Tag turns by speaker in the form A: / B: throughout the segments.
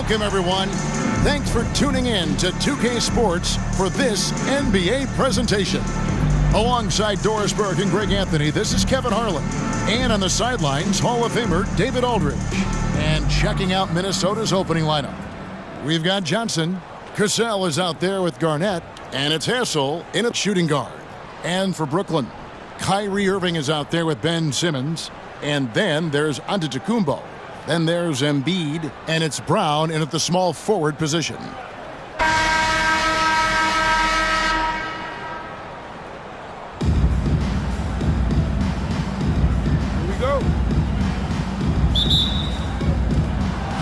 A: Welcome, everyone. Thanks for tuning in to 2K Sports for this NBA presentation. Alongside Doris Burke and Greg Anthony, this is Kevin Harlan. And on the sidelines, Hall of Famer David Aldridge. And checking out Minnesota's opening lineup, we've got Johnson. Cassell is out there with Garnett. And it's Hassel in a shooting guard. And for Brooklyn, Kyrie Irving is out there with Ben Simmons. And then there's Antetokounmpo. Then there's Embiid, and it's Brown in at the small forward position. Here we go.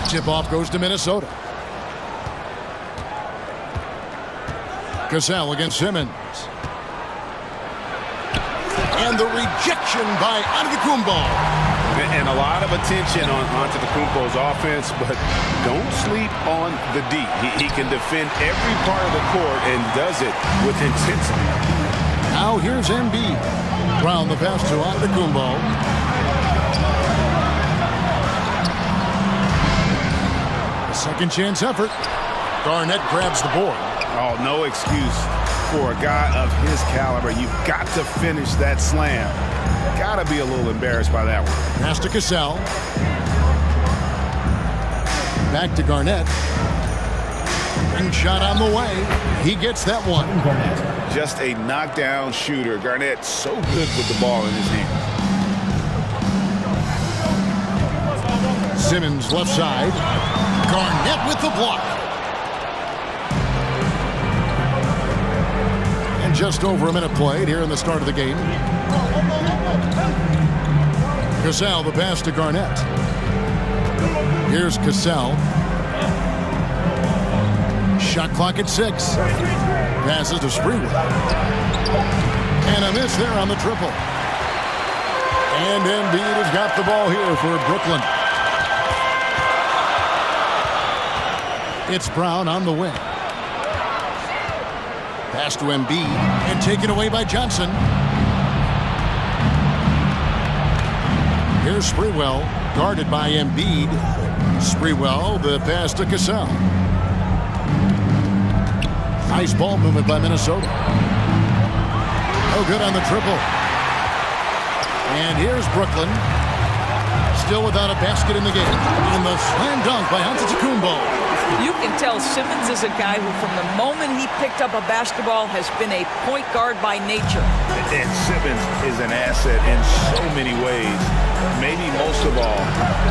A: Tip-off goes to Minnesota. Cassell against Simmons. And the rejection by Antetokounmpo.
B: And a lot of attention on Antetokounmpo's offense, but don't sleep on the D. He can defend every part of the court and does it with intensity.
A: Now here's Embiid. Brown the pass to Antetokounmpo. A second chance effort. Garnett grabs the board.
B: Oh, no excuse for a guy of his caliber. You've got to finish that slam. Gotta be a little embarrassed by that one.
A: Pass to Cassell. Back to Garnett. And shot on the way. He gets that one.
B: Just a knockdown shooter. Garnett so good with the ball in his hand.
A: Simmons left side. Garnett with the block. And just over a minute played here in the start of the game. Cassell the pass to Garnett. Here's Cassell. Shot clock at 6. Passes to Sprewell. And a miss there on the triple. And Embiid has got the ball here for Brooklyn. It's Brown on the wing. Pass to Embiid and taken away by Johnson. Here's Sprewell, guarded by Embiid. Sprewell, the pass to Cassell. Nice ball movement by Minnesota. No good on the triple. And here's Brooklyn. Still without a basket in the game. And the slam dunk by Antetokounmpo.
C: You can tell Simmons is a guy who, from the moment he picked up a basketball, has been a point guard by nature.
B: And Simmons is an asset in so many ways. Maybe most of all,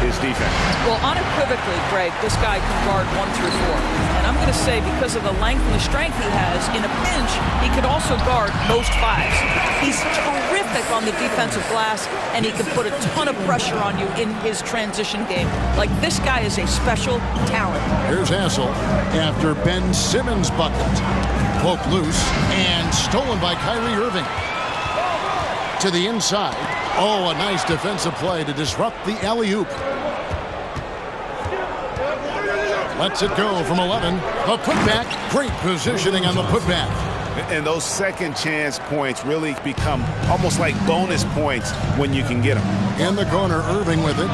B: his defense. Well,
C: unequivocally, Greg, this guy can guard 1 through 4. And I'm going to say, because of the length and the strength he has, in a pinch, he could also guard most 5s. He's terrific on the defensive glass, and he can put a ton of pressure on you in his transition game. Like, this guy is a special talent.
A: Here's Hassel after Ben Simmons bucket. Poked loose and stolen by Kyrie Irving. To the inside. Oh, a nice defensive play to disrupt the alley-oop. Lets it go from 11. The putback. Great positioning on the putback.
B: And those second chance points really become almost like bonus points when you can get them.
A: In the corner, Irving with it.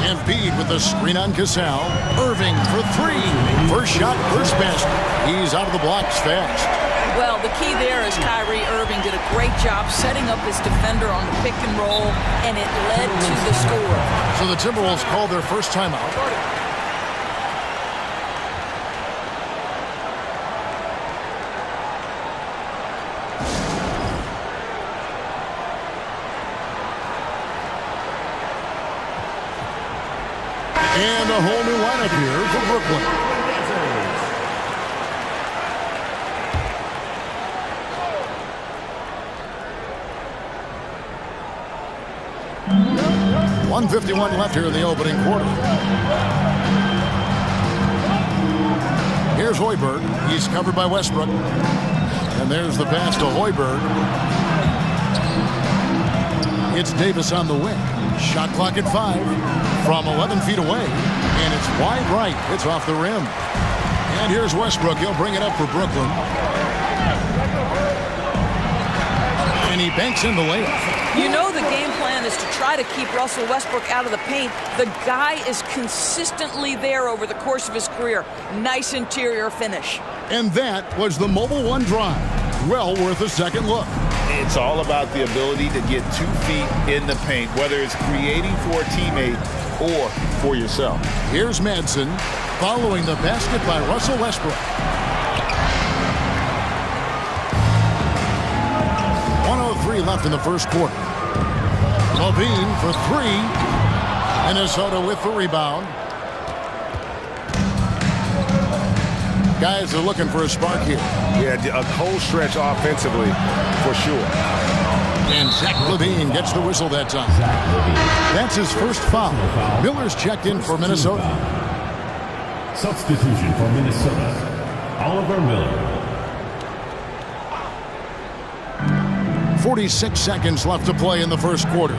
A: Embiid with the screen on Cassell. Irving for 3. First shot, first basket. He's out of the blocks fast.
C: Well, the key there is Kyrie Irving did a great job setting up his defender on the pick and roll, and it led to the score.
A: So the Timberwolves called their first timeout. And a whole new lineup here for Brooklyn. .151 left here in the opening quarter. Here's Hoiberg. He's covered by Westbrook. And there's the pass to Hoiberg. It's Davis on the wing. Shot clock at 5 from 11 feet away. And it's wide right. It's off the rim. And here's Westbrook. He'll bring it up for Brooklyn. And he banks in the layup.
C: You know the game plan is to try to keep Russell Westbrook out of the paint. The guy is consistently there over the course of his career. Nice interior finish.
A: And that was the Mobile One drive. Well worth a second look.
B: It's all about the ability to get 2 feet in the paint, whether it's creating for a teammate or for yourself.
A: Here's Madsen following the basket by Russell Westbrook. 1:03 left in the first quarter. Levine for 3. Minnesota with the rebound. Guys are looking for a spark here.
B: Yeah, a cold stretch offensively for sure.
A: And Zach Levine gets the whistle that time. That's his first foul. Miller's checked in for Minnesota.
D: Substitution for Minnesota, Oliver Miller.
A: 46 seconds left to play in the first quarter.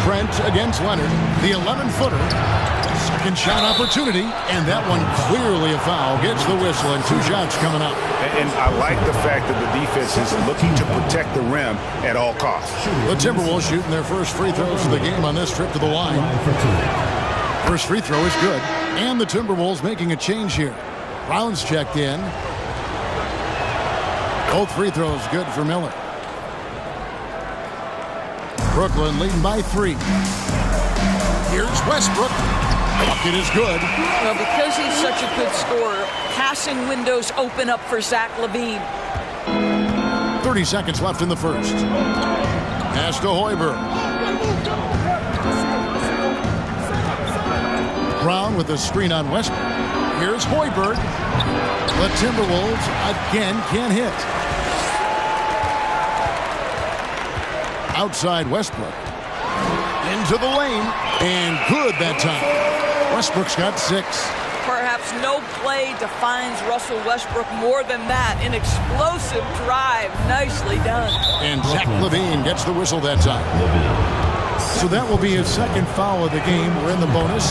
A: Trent against Leonard, the 11-footer. Second shot opportunity, and that one clearly a foul. Gets the whistle, and 2 shots coming up.
B: And I like the fact that the defense is looking to protect the rim at all costs.
A: The Timberwolves shooting their first free throws of the game on this trip to the line. First free throw is good, and the Timberwolves making a change here. Brown's checked in. Both free throws good for Miller. Brooklyn leading by 3. Here's Westbrook. Bucket is good.
C: Well, because he's such a good scorer, passing windows open up for Zach Levine.
A: 30 seconds left in the first. Pass to Hoiberg. Brown with the screen on Westbrook. Here's Hoiberg. The Timberwolves again can't hit. Outside Westbrook. Into the lane. And good that time. Westbrook's got 6.
C: Perhaps no play defines Russell Westbrook more than that. An explosive drive. Nicely done.
A: And Zach Levine gets the whistle that time. So that will be his second foul of the game. We're in the bonus.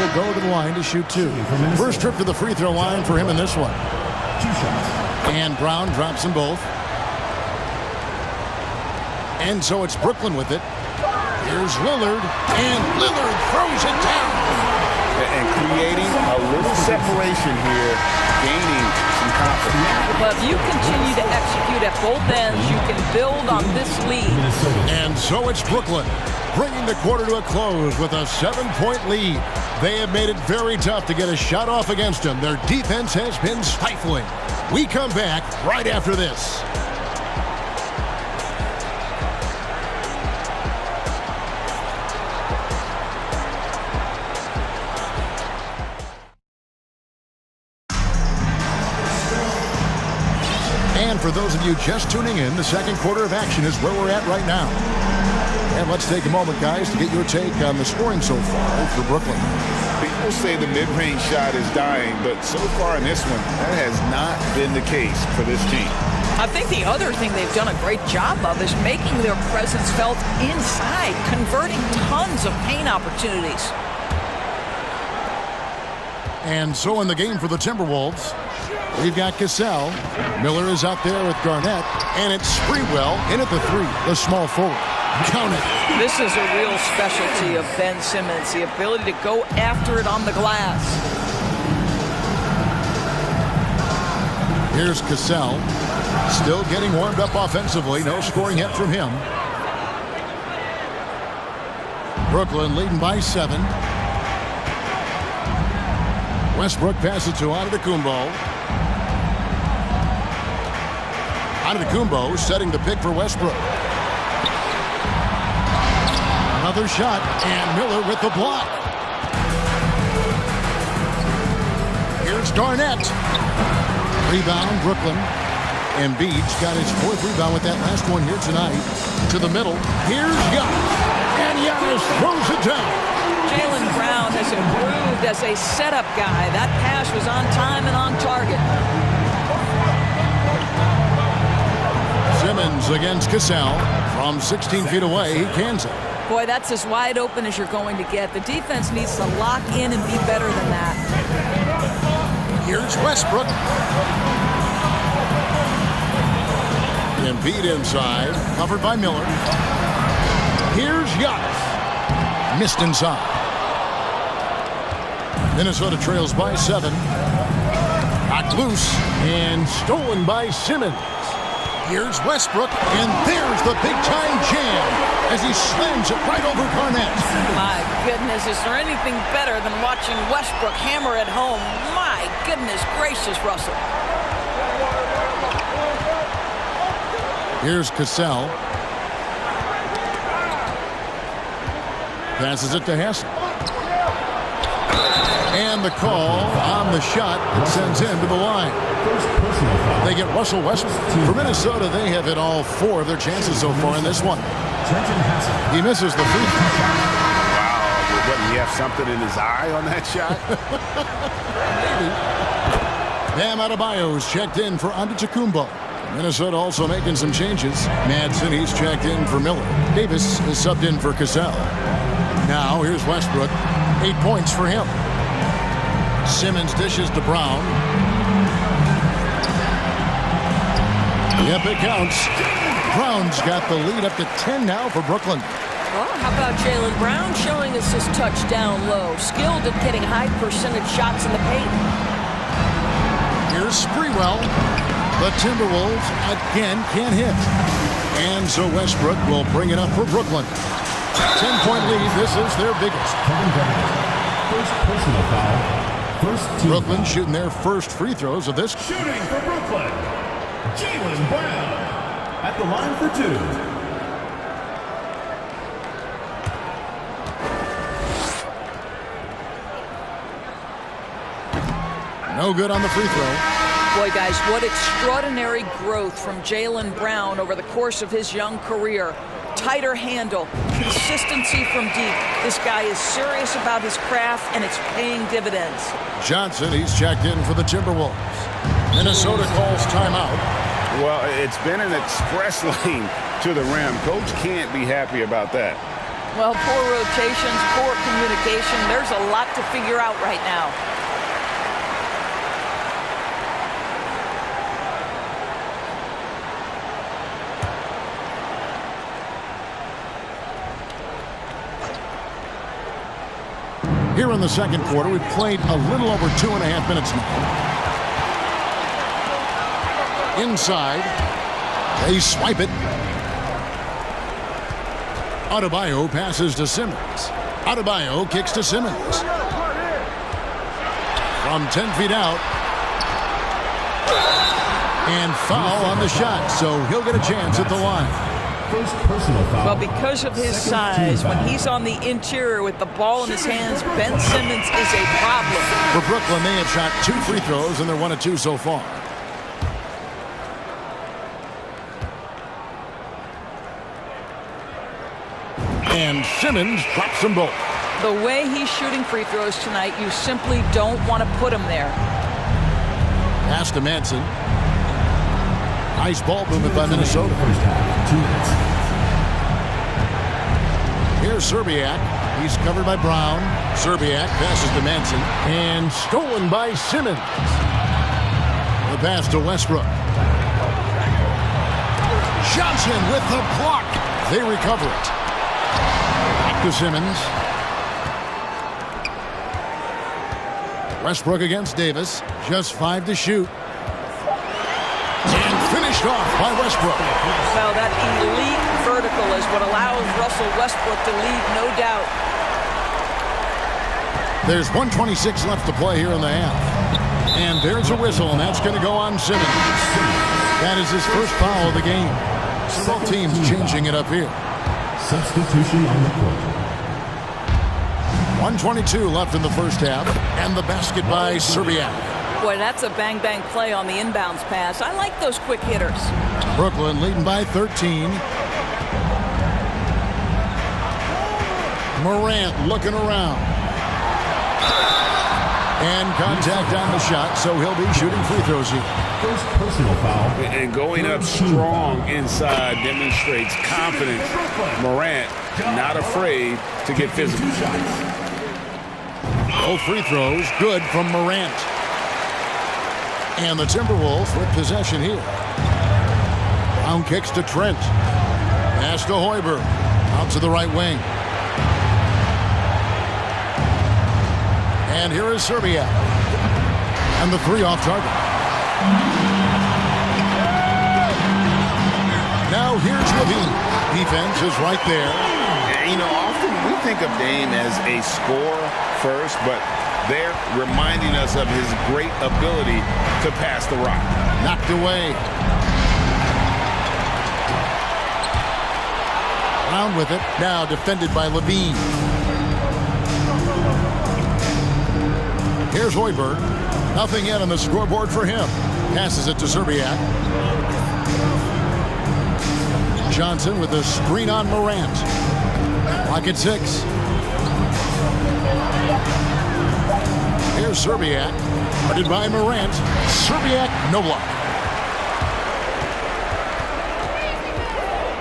A: We'll go to the line to shoot 2. First trip to the free throw line for him in this one.
D: 2 shots.
A: And Brown drops them both. And so it's Brooklyn with it. Here's Lillard. And Lillard throws it down.
B: And creating a little separation here, gaining some confidence.
C: But if you continue to execute at both ends, you can build on this lead.
A: And so it's Brooklyn, bringing the quarter to a close with a 7-point lead. They have made it very tough to get a shot off against them. Their defense has been stifling. We come back right after this. And for those of you just tuning in, the second quarter of action is where we're at right now. And let's take a moment, guys, to get your take on the scoring so far for Brooklyn.
B: People say the mid-range shot is dying, but so far in this one, that has not been the case for this team.
C: I think the other thing they've done a great job of is making their presence felt inside, converting tons of paint opportunities.
A: And so in the game for the Timberwolves, we've got Cassell. Miller is out there with Garnett. And it's Sprewell in at the 3, the small forward. Count it.
C: This is a real specialty of Ben Simmons, the ability to go after it on the glass.
A: Here's Cassell. Still getting warmed up offensively. No scoring yet from him. Brooklyn leading by 7. Westbrook passes to Antetokounmpo. Antetokounmpo setting the pick for Westbrook. Another shot, and Miller with the block. Here's Garnett. Rebound, Brooklyn. Embiid's got his 4th rebound with that last one here tonight. To the middle. Here's Giannis. And Giannis throws it down.
C: Jaylen Brown has improved as a setup guy. That pass was on time and on target.
A: Simmons against Cassell. From 16 feet away, he cans it.
C: Boy, that's as wide open as you're going to get. The defense needs to lock in and be better than that.
A: Here's Westbrook. Feed inside, covered by Miller. Here's Giannis. Missed inside. Minnesota trails by 7. Knocked loose and stolen by Simmons. Here's Westbrook, and there's the big-time jam as he slams it right over Garnett.
C: My goodness, is there anything better than watching Westbrook hammer at home? My goodness gracious, Russell.
A: Here's Cassell. Passes it to Hassel. And the call on the shot that sends him to the line. They get Russell Westbrook. For Minnesota, they have hit all 4 of their chances so far in this one. He misses the free throw.
B: Wow, what, he have something in his eye on that shot?
A: Maybe. Bam Adebayo's checked in for Antetokounmpo. Minnesota also making some changes. Madsen, he's checked in for Miller. Davis is subbed in for Cassell. Now, here's Westbrook. 8 points for him. Simmons dishes to Brown. Yep, it counts. Brown's got the lead up to 10 now for Brooklyn.
C: Well, how about Jaylen Brown showing us his touchdown low? Skilled at getting high percentage shots in the paint.
A: Here's Sprewell. The Timberwolves again can't hit. And so Westbrook will bring it up for Brooklyn. 10-point lead. This is their biggest.
D: First personal foul.
A: Brooklyn shooting their first free throws of this.
D: Shooting for Brooklyn, Jaylen Brown at the line for 2.
A: No good on the free throw.
C: Boy, guys, what extraordinary growth from Jaylen Brown over the course of his young career. Tighter handle, consistency from deep. This guy is serious about his craft, and it's paying dividends.
A: Johnson, he's checked in for the Timberwolves. Minnesota calls timeout.
B: Well, it's been an express lane to the rim. Coach can't be happy about that.
C: Well, poor rotations, poor communication. There's a lot to figure out right now.
A: Here in the second quarter, we've played a little over 2.5 minutes now. Inside, they swipe it. Adebayo passes to Simmons. Adebayo kicks to Simmons. From 10 feet out. And foul on the shot, so he'll get a chance at the line.
D: First personal foul.
C: Well, because of his size, when he's on the interior with the ball in his hands, Ben Simmons is a problem.
A: For Brooklyn, they have shot 2 free throws, and they're 1 of 2 so far. And Simmons drops them both.
C: The way he's shooting free throws tonight, you simply don't want to put him there.
A: Pass to Madsen. Nice ball movement by Minnesota.
D: First half, 2 minutes.
A: Here's Serbiak. He's covered by Brown. Serbiak passes to Madsen. And stolen by Simmons. The pass to Westbrook. Johnson with the block. They recover it. Back to Simmons. Westbrook against Davis. Just 5 to shoot. And finished off by Westbrook.
C: Well, that elite vertical is what allows Russell Westbrook to lead, no doubt.
A: There's 1:26 left to play here in the half. And there's a whistle, and that's going to go on Simmons. That is his first foul of the game. Both teams changing it up here.
D: Substitution on the court.
A: 1:22 left in the first half, and the basket by Serbiak.
C: Boy, that's a bang-bang play on the inbounds pass. I like those quick hitters.
A: Brooklyn leading by 13. Morant looking around. And contact on the shot, so he'll be shooting free throws here.
D: First personal foul.
B: And going up strong inside demonstrates confidence. Morant not afraid to get physical.
A: Both free throws good from Morant. And the Timberwolves with possession here. Brown kicks to Trent. Pass to Hoiberg. Out to the right wing. And here is Serbia. And the three off target. Now here's Levine. Defense is right there.
B: You know, often we think of Dame as a scorer first, but they're reminding us of his great ability to pass the rock.
A: Knocked away. Brown with it. Now defended by Levine. Here's Hoiberg. Nothing yet on the scoreboard for him. Passes it to Serbiak. Johnson with a screen on Morant. Clock at 6. Here's Serbiak. Guarded by Morant. Serbiak, no block.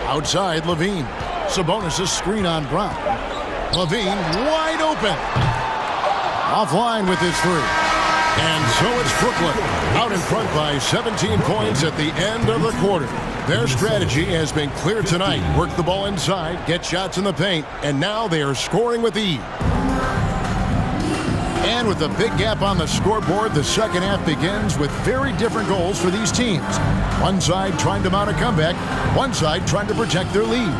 A: Outside, Levine. Sabonis' screen on Brown. Levine wide open. Offline with his three. And so it's Brooklyn out in front by 17 points at the end of the quarter. Their strategy has been clear tonight. Work the ball inside, get shots in the paint, and now they are scoring with ease. And with a big gap on the scoreboard, the second half begins with very different goals for these teams. One side trying to mount a comeback, one side trying to protect their lead.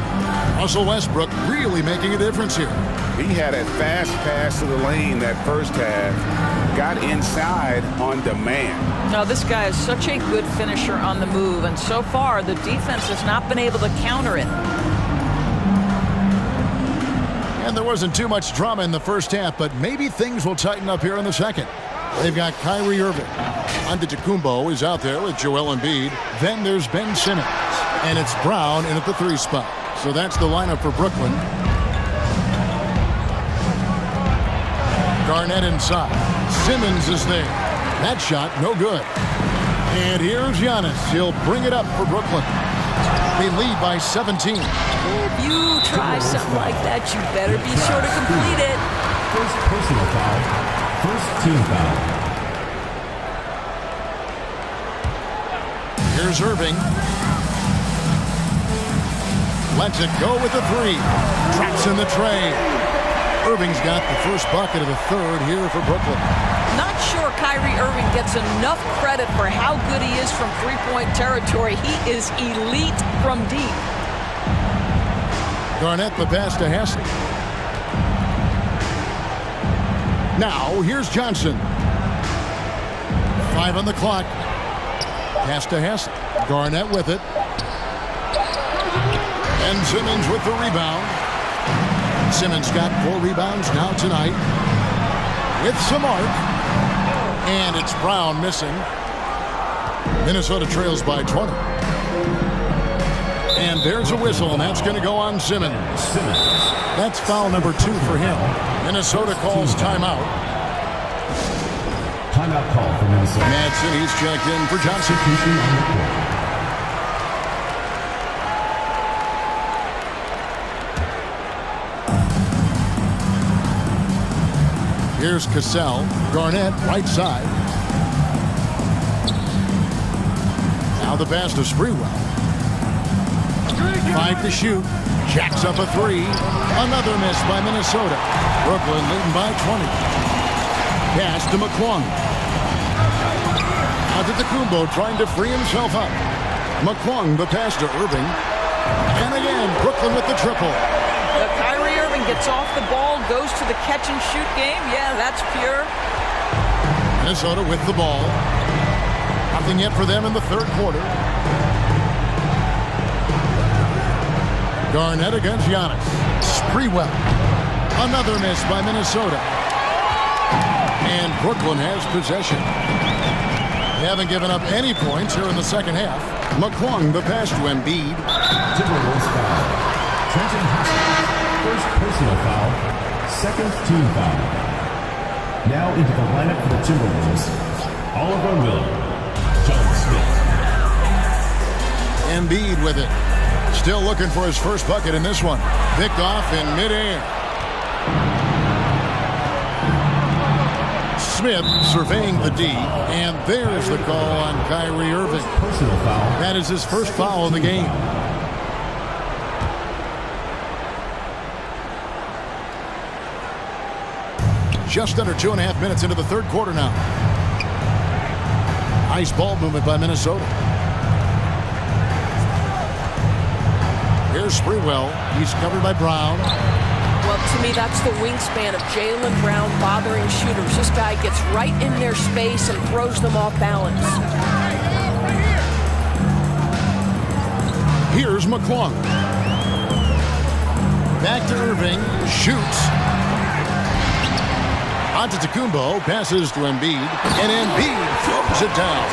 A: Russell Westbrook really making a difference here.
B: He had a fast pass to the lane that first half. Got inside on demand.
C: Now, this guy is such a good finisher on the move, and so far the defense has not been able to counter it.
A: And there wasn't too much drama in the first half, but maybe things will tighten up here in the second. They've got Kyrie Irving. Antetokounmpo is out there with Joel Embiid. Then there's Ben Simmons. And it's Brown in at the 3 spot. So that's the lineup for Brooklyn. Garnett inside. Simmons is there. That shot, no good. And here's Giannis. He'll bring it up for Brooklyn. They lead by 17.
C: If you try something like that, you better be sure to complete it.
D: First personal foul. First team foul.
A: Here's Irving. Lets it go with the 3. Tracks in the tray. Irving's got the first bucket of the third here for Brooklyn.
C: Not sure Kyrie Irving gets enough credit for how good he is from three-point territory. He is elite from deep.
A: Garnett the pass to Haslett. Now here's Johnson. 5 on the clock. Pass to Haslett. Garnett with it. And Simmons with the rebound. Simmons got 4 rebounds now tonight. With some arc. And it's Brown missing. Minnesota trails by 20. And there's a whistle, and that's going to go on Simmons. That's foul number 2 for him. Minnesota calls timeout.
D: Timeout call for Minnesota.
A: Mad City's checked in for Johnson. Here's Cassell. Garnett, right side. Now the pass to Sprewell. 5 to shoot. Jacks up a 3. Another miss by Minnesota. Brooklyn leading by 20. Pass to McClung. Antetokounmpo trying to free himself up. McClung, the pass to Irving. And again, Brooklyn with the triple.
C: Kyrie Irving gets off the ball, goes to the catch-and-shoot game. Yeah, that's pure.
A: Minnesota with the ball. Nothing yet for them in the third quarter. Garnett against Giannis. Sprewell. Another miss by Minnesota. And Brooklyn has possession. They haven't given up any points here in the second half. McClung, the pass to Embiid.
D: Timberwolves foul. Trenton Haskins. First personal foul. Second team foul. Now into the lineup for the Timberwolves. Oliver Miller. John Smith.
A: Embiid with it. Still looking for his first bucket in this one. Picked off in midair. Smith surveying the D, and there's the call on Kyrie Irving.
D: Personal foul.
A: That is his first foul of the game. Just under 2.5 minutes into the third quarter now. Nice ball movement by Minnesota. Here's Sprewell. He's covered by Brown.
E: Well, to me, that's the wingspan of Jaylen Brown bothering shooters. This guy gets right in their space and throws them off balance.
A: Here's McClung. Back to Irving. Shoots. Antetokounmpo passes to Embiid, and Embiid throws it down.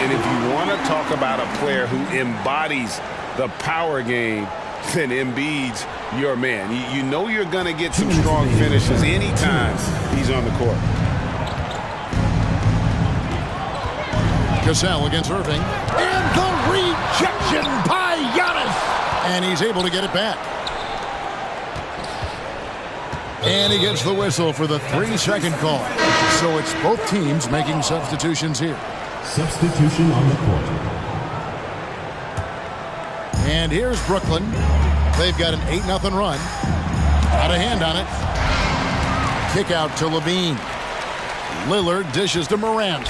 B: And if you want to talk about a player who embodies the power game, then Embiid's your man. You know you're going to get some strong finishes anytime he's on the court.
A: Cassell against Irving. And the rejection by Giannis. And he's able to get it back. And he gets the whistle for the 3-second call. So it's both teams making substitutions here.
D: Substitution on the court.
A: And here's Brooklyn. They've got an 8-0 run. Out of hand on it. Kick out to Levine. Lillard dishes to Morant.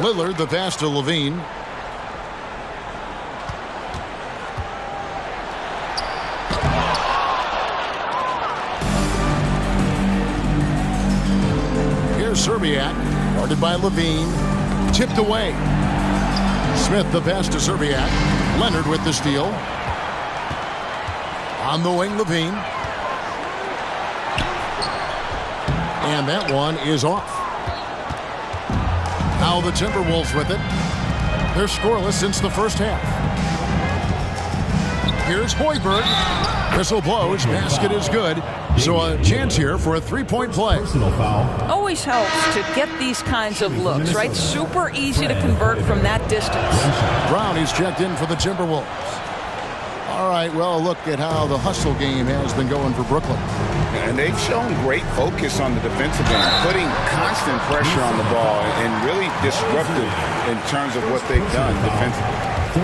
A: Lillard the pass to Levine. Serbiak, guarded by Levine, tipped away. Smith the pass to Serbiak. Leonard with the steal. On the wing, Levine. And that one is off. Now the Timberwolves with it. They're scoreless since the first half. Here's Hoiberg. Whistle blows. Basket is good. So a chance here for a 3-point play.
D: Personal foul.
C: Always helps to get these kinds of looks, right? Super easy to convert from that distance.
A: Brown is checked in for the Timberwolves. All right, well, look at how the hustle game has been going for Brooklyn.
B: And they've shown great focus on the defensive end, putting constant pressure on the ball and really disruptive in terms of what they've done defensively.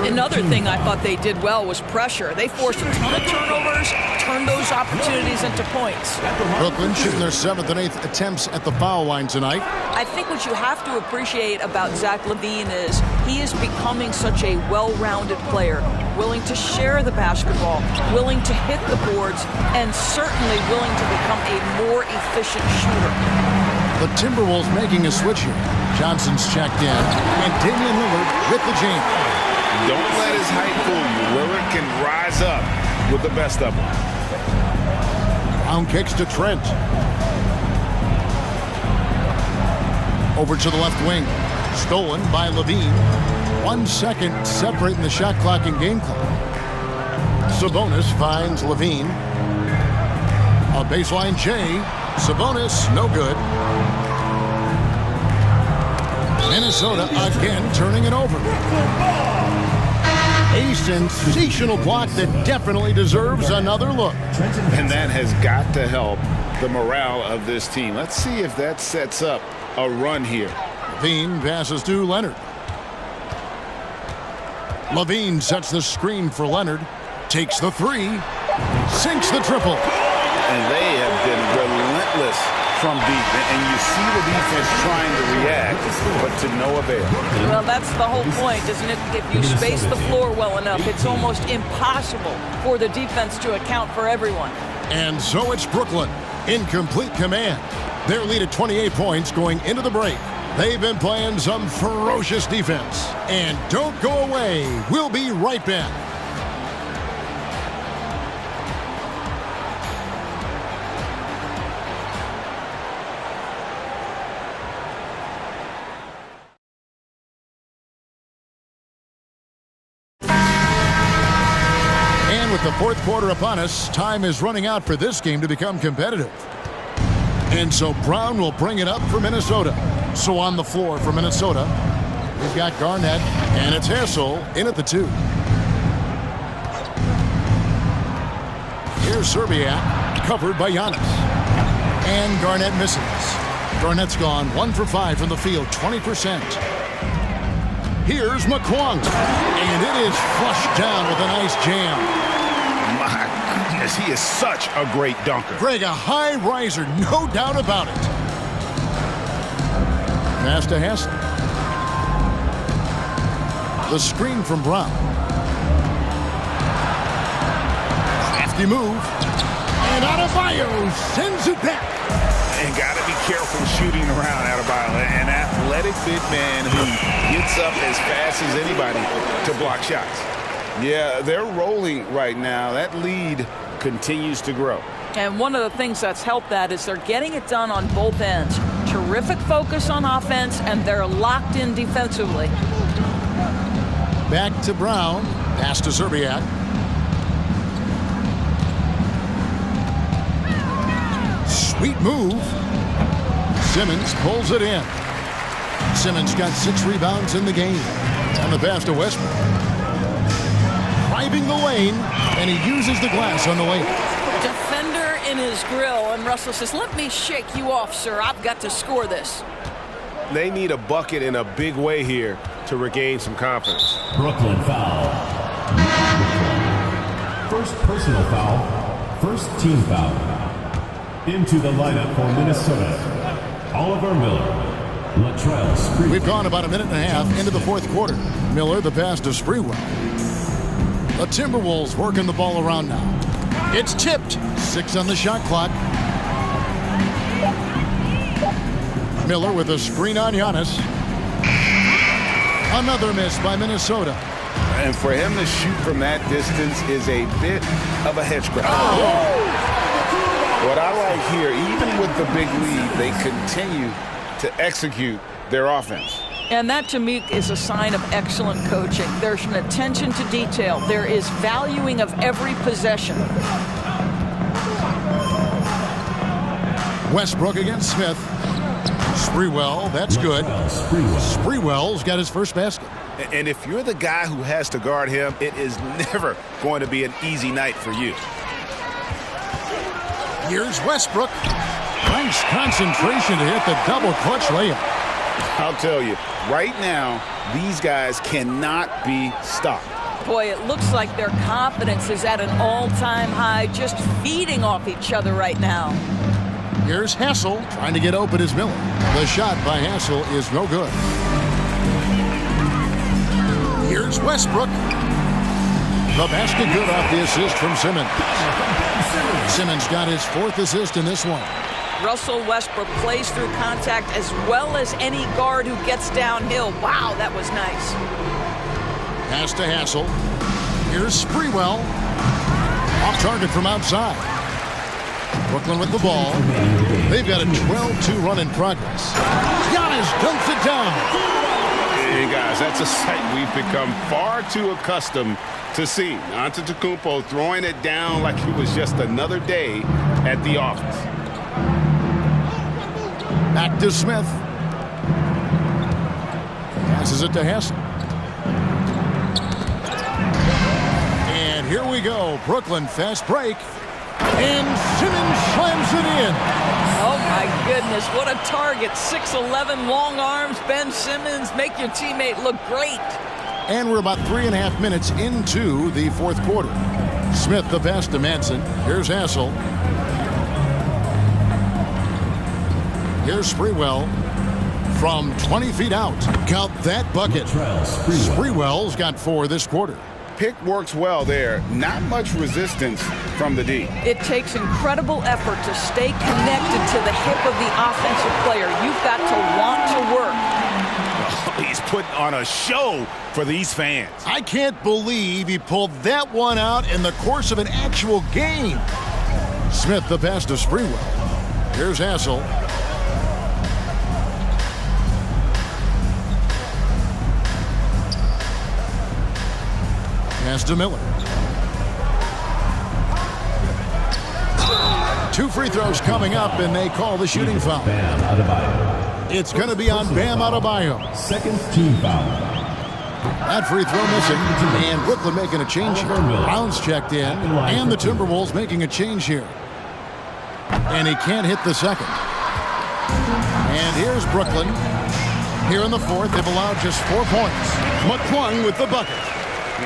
C: Another thing I thought they did well was pressure. They forced a ton of turnovers, turned those opportunities into points.
A: Brooklyn shooting their 7th and 8th attempts at the foul line tonight.
C: I think what you have to appreciate about Zach LaVine is he is becoming such a well-rounded player, willing to share the basketball, willing to hit the boards, and certainly willing to become a more efficient shooter.
A: The Timberwolves making a switch here. Johnson's checked in, and Damian Lillard with the jam.
B: Don't let his height fool you. Lillard can rise up with the best of them.
A: Brown kicks to Trent. Over to the left wing. Stolen by Levine. 1 second separating the shot clock and game clock. Sabonis finds Levine. A baseline J. Sabonis, no good. Minnesota again turning it over. A sensational block that definitely deserves another look.
B: And that has got to help the morale of this team. Let's see if that sets up a run here.
A: Levine passes to Leonard. Levine sets the screen for Leonard. Takes the 3. Sinks the triple.
B: And they have been relentless from deep. And you see the defense trying to react, but to no avail.
C: Well, that's the whole point, isn't it? If you space the floor well enough, it's almost impossible for the defense to account for everyone.
A: And so it's Brooklyn in complete command. Their lead at 28 points going into the break. They've been playing some ferocious defense. And don't go away. We'll be right back. With the fourth quarter upon us, time is running out for this game to become competitive. And so Brown will bring it up for Minnesota. So on the floor for Minnesota, we've got Garnett, and it's Hassel in at the 2. Here's Serbiak, covered by Giannis. And Garnett misses. Garnett's gone 1 for 5 from the field, 20%. Here's McClung, and it is flushed down with a nice jam.
B: My goodness, he is such a great dunker.
A: Greg, a high riser, no doubt about it. Pass to Hess. The screen from Brown. Crafty move. And Adebayo sends it back.
B: And got to be careful shooting around Adebayo. An athletic big man who gets up as fast as anybody to block shots. Yeah, they're rolling right now. That lead continues to grow.
C: And one of the things that's helped that is they're getting it done on both ends. Terrific focus on offense, and they're locked in defensively.
A: Back to Brown. Pass to Zerbiak. Sweet move. Simmons pulls it in. Simmons got 6 rebounds in the game. And the pass to Westbrook. Driving the lane, and he uses the glass on the way.
C: Defender in his grill, and Russell says, let me shake you off, sir. I've got to score this.
B: They need a bucket in a big way here to regain some confidence.
D: Brooklyn foul. First personal foul. First team foul. Into the lineup for Minnesota, Oliver Miller. Latrell Sprewell.
A: We've gone about a minute and a half into the fourth quarter. Miller, the pass to Sprewell. The Timberwolves working the ball around now. It's tipped. 6 on the shot clock. Miller with a screen on Giannis. Another miss by Minnesota.
B: And for him to shoot from that distance is a bit of a head scratcher.
A: Oh.
B: What I like here, even with the big lead, they continue to execute their offense.
C: And that, to me, is a sign of excellent coaching. There's an attention to detail. There is valuing of every possession.
A: Westbrook against Smith. Sprewell, that's good. Sprewell's got his first basket.
B: And if you're the guy who has to guard him, it is never going to be an easy night for you.
A: Here's Westbrook. Nice concentration to hit the double clutch layup.
B: I'll tell you, right now, these guys cannot be stopped.
C: Boy, it looks like their confidence is at an all-time high, just feeding off each other right now.
A: Here's Hassel trying to get open as Miller. The shot by Hassel is no good. Here's Westbrook. The basket good off the assist from Simmons. Simmons got his 4th assist in this one.
C: Russell Westbrook plays through contact as well as any guard who gets downhill. Wow, that was nice.
A: Pass to Hassel. Here's Sprewell. Off target from outside. Brooklyn with the ball. They've got a 12-2 run in progress. Giannis dumps it down.
B: Hey, guys, that's a sight we've become far too accustomed to seeing. Antetokounmpo throwing it down like it was just another day at the office.
A: Back to Smith. Passes it to Hassel. And here we go. Brooklyn fast break. And Simmons slams it in.
C: Oh, my goodness. What a target. 6'11", long arms. Ben Simmons, make your teammate look great.
A: And we're about 3.5 minutes into the fourth quarter. Smith the pass to Manson. Here's Hassel. Here's Sprewell from 20 feet out. Count that bucket. Sprewell's got 4 this quarter.
B: Pick works well there. Not much resistance from the D.
C: It takes incredible effort to stay connected to the hip of the offensive player. You've got to want to work.
B: He's putting on a show for these fans.
A: I can't believe he pulled that one out in the course of an actual game. Smith the pass to Sprewell. Here's Hassel. Pass to Miller. 2 free throws coming up, and they call the shooting foul.
D: Bam Adebayo.
A: It's going to be on Bam Adebayo.
D: 2nd team foul.
A: That free throw missing, and Brooklyn making a change here. Brown's checked in, and the Timberwolves making a change here. And he can't hit the second. And here's Brooklyn. Here in the fourth, they've allowed just 4 points. McClung with the bucket.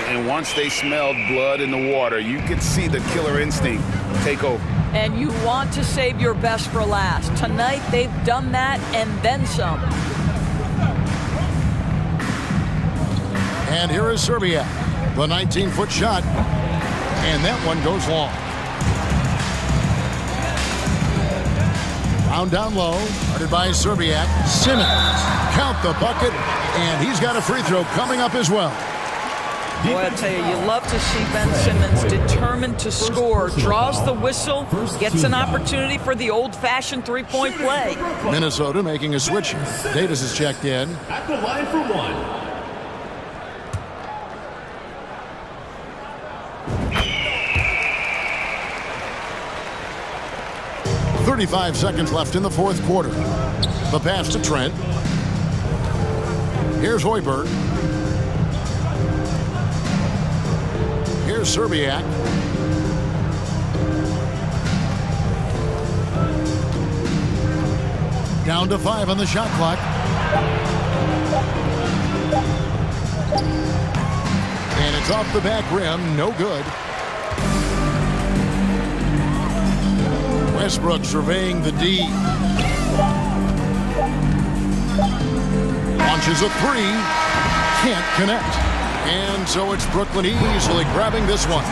B: And once they smelled blood in the water, you could see the killer instinct take over.
C: And you want to save your best for last. Tonight, they've done that and then some.
A: And here is Serbia. The 19-foot shot. And that one goes long. Round down low. Guarded by Serbiak. Simmons. Count the bucket. And he's got a free throw coming up as well.
C: Boy, I tell you love to see Ben Simmons determined to score. Draws the whistle, gets an opportunity for the old-fashioned three-point play.
A: Minnesota making a switch. Davis is checked in.
D: At the line for one.
A: 35 seconds left in the fourth quarter. The pass to Trent. Here's Hoiberg. Here's Serbiak. Down to 5 on the shot clock. And it's off the back rim. No good. Westbrook surveying the D. Launches a three. Can't connect. And so it's Brooklyn easily grabbing this one.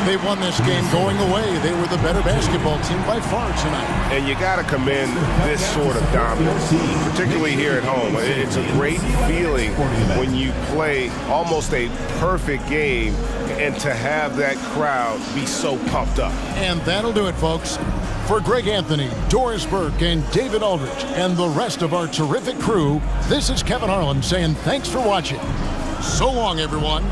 A: They won this game going away. They were the better basketball team by far tonight.
B: And you got to commend this sort of dominance, particularly here at home. It's a great feeling when you play almost a perfect game and to have that crowd be so pumped up.
A: And that'll do it, folks. For Greg Anthony, Doris Burke, and David Aldridge, and the rest of our terrific crew, this is Kevin Harlan saying thanks for watching. So long, everyone.